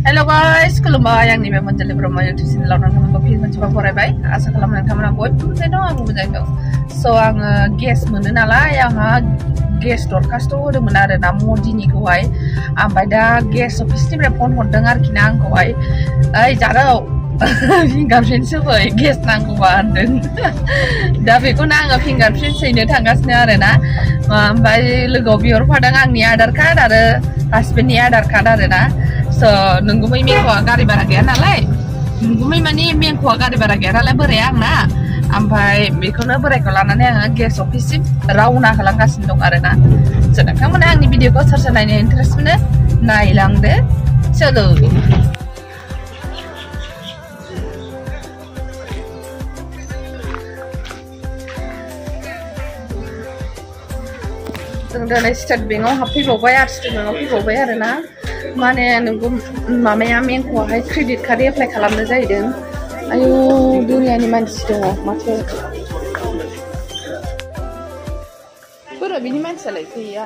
Hello guys, खुलुमबाय आंनि बे मोनजलि ब्रह्म YouTube channel आव नोंथांमोनखौ फिन मोनसेबाव बरायबाय आसा खालामो नोंथांमोना बयबो मोजाङै दं आंबो मोजाङै दं स' आङो गेस मोनो नालाय आंहा गेस दरखास्त होदोंमोन आरो ना मदिनिखौहाय ओमफ्राय दा गेस अफिसनिफ्राय फन हरदों आरोखि ना आंखौहाय ओइ जारौ फिंगारप्रिन्ट होफै गेस नांगौबा होनदों दा बेखौनो आङो फिंगारप्रिन्ट हैनो थांगासिनो आरो ना ओमफ्राय लोगोआव बिहरफादों आंनि आधार कार्ड आरो हासबेन्डनि आधार कार्ड आरो ना स' नंगुबै मेंख'आ गारि भारा गैया नालाय नंगुबै माने मेंख'आ गारि भारा गैया नालाय बोराया आंना ओमफ्राय बेखौनो बोरायखौ लानानै आङो गेस अफिससिम रावना होलांगासिनो दं आरो ना स' नोंथांमोना आंनि भिडिअखौ सोर सोर नायनो इन्टारेस्ट मोनो नायलांदो चलो जों दिनै स्टेट बेंकआव हाबफैबावबाय आरो स्टेट बेंकआव फैबावबाय आरो ना माने नोंगौ माबाया मेंख'आहाय क्रेडिट कार्ड एप्लाइ खालामनो जाहैदों आयु दुनियानि मानसि दङ माथो बोरो बिनि मानसियालाय गैया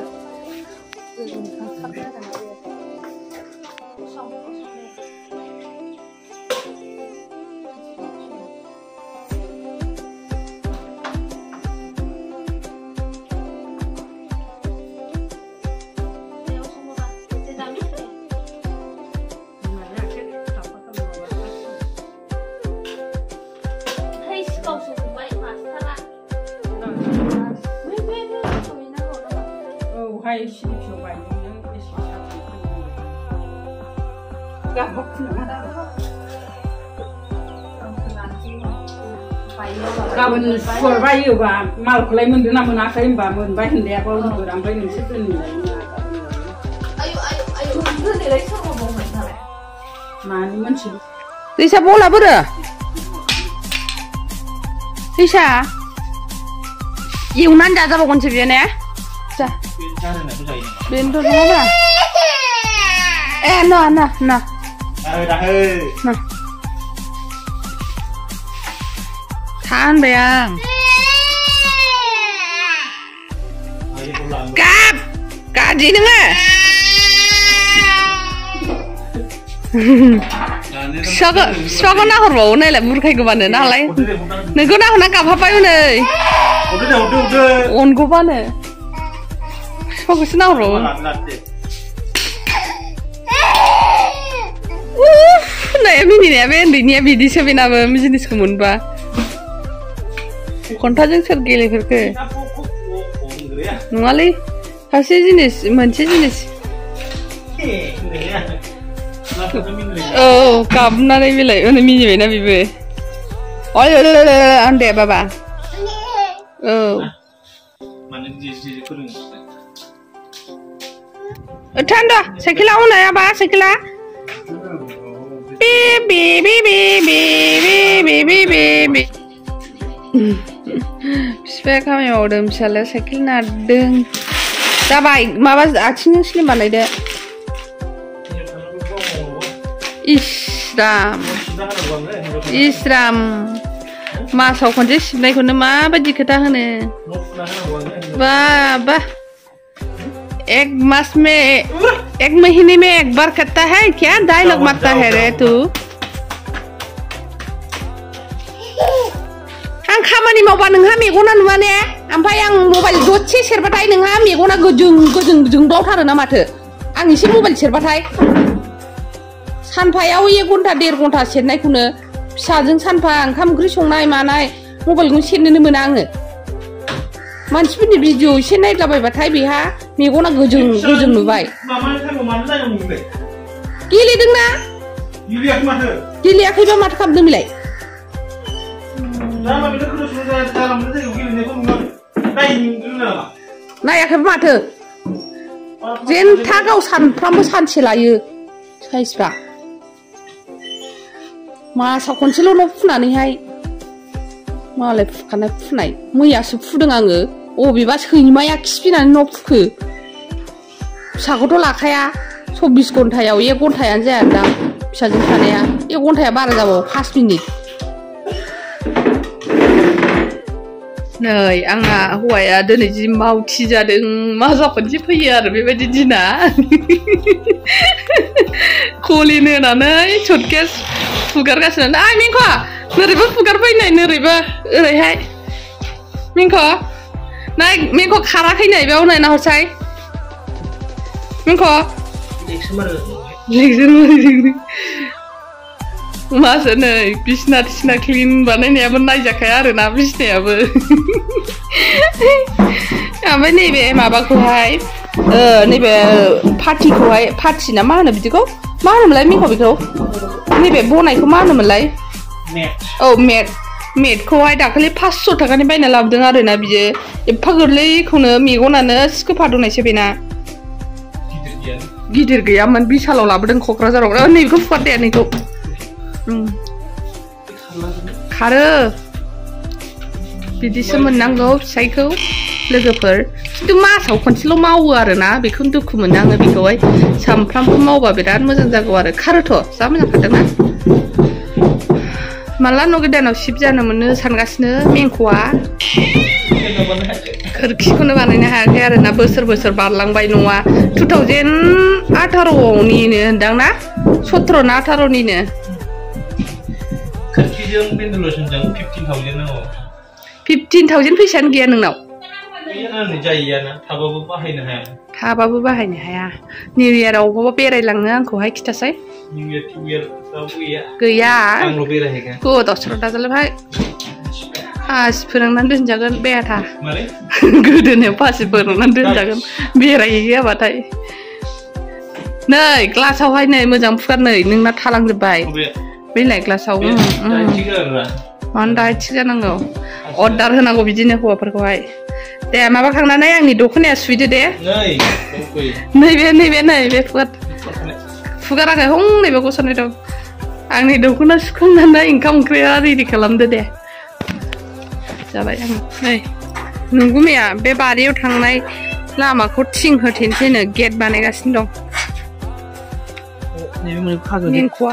गाबोन सरबायोबा मालखौलाय मोनदों ना मोनाखै होनबा मोनबाय होननायाबो होनगोर ओमफ्राय नोंसोर दोनैलाय मानि मोनसे दैसा बला बोरो दैसा एवनानै जाजाबावगोनसो बियो ने जा बेनोथ' नङाब्रा ए ना ना ना ना था होनबाय आं गाब गाज्रि नोङो फिफाखौ नाहरबावो नायलाय बुरखायगौबानो नालाय नोंखौ नाहरना गाबहाबाय हनै अनगौबानो फिफाखौसो नाहरबावो नाया मिनिनाया बे उन्दैनिया बिदिसो बेनाबो जिनिसखौ मोनबा खन्थाजों सोर गेलेफोरखो नङालै सासे जिनिस मोनसे जिनिस औ गाबनानै बेलाय उनै मिनिबायना बेबो अय दे बाबा औ थान्दा साइकेला उनायाबा साइकेला बे बे बे बे बे बे बे बे बिफाया खामानि मावदों फिसालाया साइकेल नारदों जाबाय माबा आथिंजों स्लिम बानायदो इस्राम मासाव खनसे सिबनायखौनो माबायदि खोथा होनो बाबा एक महीने में एक बार करता है क्या डायलॉग मारता है रे तू आं खामानि मावबा नोंहा मेगना नुवा ने ओमफ्राय आं मबाइल दसे सेरबाथाय नोंहा मेगना गोजों गोजों जोंबावथारो ना माथो आं एसे मबाइल सेरबाथाय सानफायाव 1 घन्टा 1.5 घन्टा सेरनायखौनो फिसाजों सानफा ओंखाम ओंख्रि संनाय मानाय मबाइलखौनो सेरनोनो मोना आङो मानसिफोरनि भिडिअ एसे नायलाबायबाथाय बेहा मेगना गोजों गोजों नुबाय गेलेदोंना गेलेयाखैबा माथो खालामदों बेलाय नायाखैबा माथो जेनथा गाव सानफ्रामबो सानसे लायो साइसफ्रा मासाव खनसेल' न' फुनानैहाय मालाय फुखानाय फुनाय मैयासो फुदों आङो अबेबा सैमाया खिफिनानै न' फुखो फिसाखौथ' लाखाया 24 घन्टायाव 1 घन्टायानो जाया दां फिसाजों थानाया 1 घन्टाया बारा जाबावो 5 मिनिट नै आंना हौवाया दिनै जि मावथि जादों माजा खनसे फैयो आरो बेबायदि दिना कलिन होनानै सुटकेस फुगारगासिनो आइ मिंख' नोरैबो फुगारफैनाय नोरैबो ओरैहाय मिंख' नाय मिंख' खाराखै नै बेयाव नायना हरसाय मिंख' लेक्सोर मासो नै बिसना थिसना क्लिन बानायनायाबो नायजाखाया आरोना बिसनायाबो ओमफ्राय नैबे माबाखौहाय नैबे पार्टिखौहाय पार्टि ना मा होनो बिदिखौ मा होनोमोनलाय मिंख' बेखौ नैबे बनायखौ मा होनोमोनलाय औ मेटखौहाय दाखालि 500 थाखानि बायना लाबोदों आरोना बियो एफा गोरलैखौनो मेगनानो सिखोफादोंनायसो बेना गिदिर गैयामोन बिसालाव लाबोदों क'क्राझाराव नैबेखौ फुगारदे नैखौ खारो बिदिसो मोननांगौ फिसाइखौ लोगोफोर खिन्थु मासाव खनसेल' मावो आरोना बेखौनो दुखु मोनो आङो बेखौहाय सामफ्रामबो मावबा बिराद मोजां जागौ आरो खारोथ' जा मोजां खारदोंना माला न' गोदानाव शिफ्ट जानो मोनो सानगासिनो मेंख'आ खोरखिखौनो बानायनो हायाखै आरोना बोसोर बारलांबाय न'आ 2018निनो होनदां ना 17 ना 18निनो खोरखिजों भेन्टिलेसनजों 15,000 नांगौ 15,000 फैसायानो गैया नोंनाव गैयानो जायोना थाबाबो बाहायनो हाया निउ इयाराव बबावबा बेरायलांनो आंखौहाय खिथासाय निउ इयार गैया आंल' बेरायहैगोन गोदाव सोराव दाजालायबाय फासि फोरोंनानै दोनजागोन बेयाथा मारै गोदोनायाव फासि फोरोंनानै दोनजागोन बेरायहैयाबाथाय नै ग्लासावहाय नै मोजां फुगार नै नोंना थालांजोब्बाय बेलाय ग्लासाव मानो दाइथि जानांगौ अर्डार होनांगौ बिदिनो हौवाफोरखौहाय दे माबाखांनानै आंनि दख'नाया सुइदो दे नैबे फुगाराखै हं नैबे गसरनाय दं आंनि दख'ना सुखांनानै ओंखाम ओंख्रिया रेडि खालामदो दे जाबाय आं नै नंगुमैया बे बारियाव थांनाय लामाखौ थिं होथेनोसैनो गेट बानायगासिनो दं मेंख'आ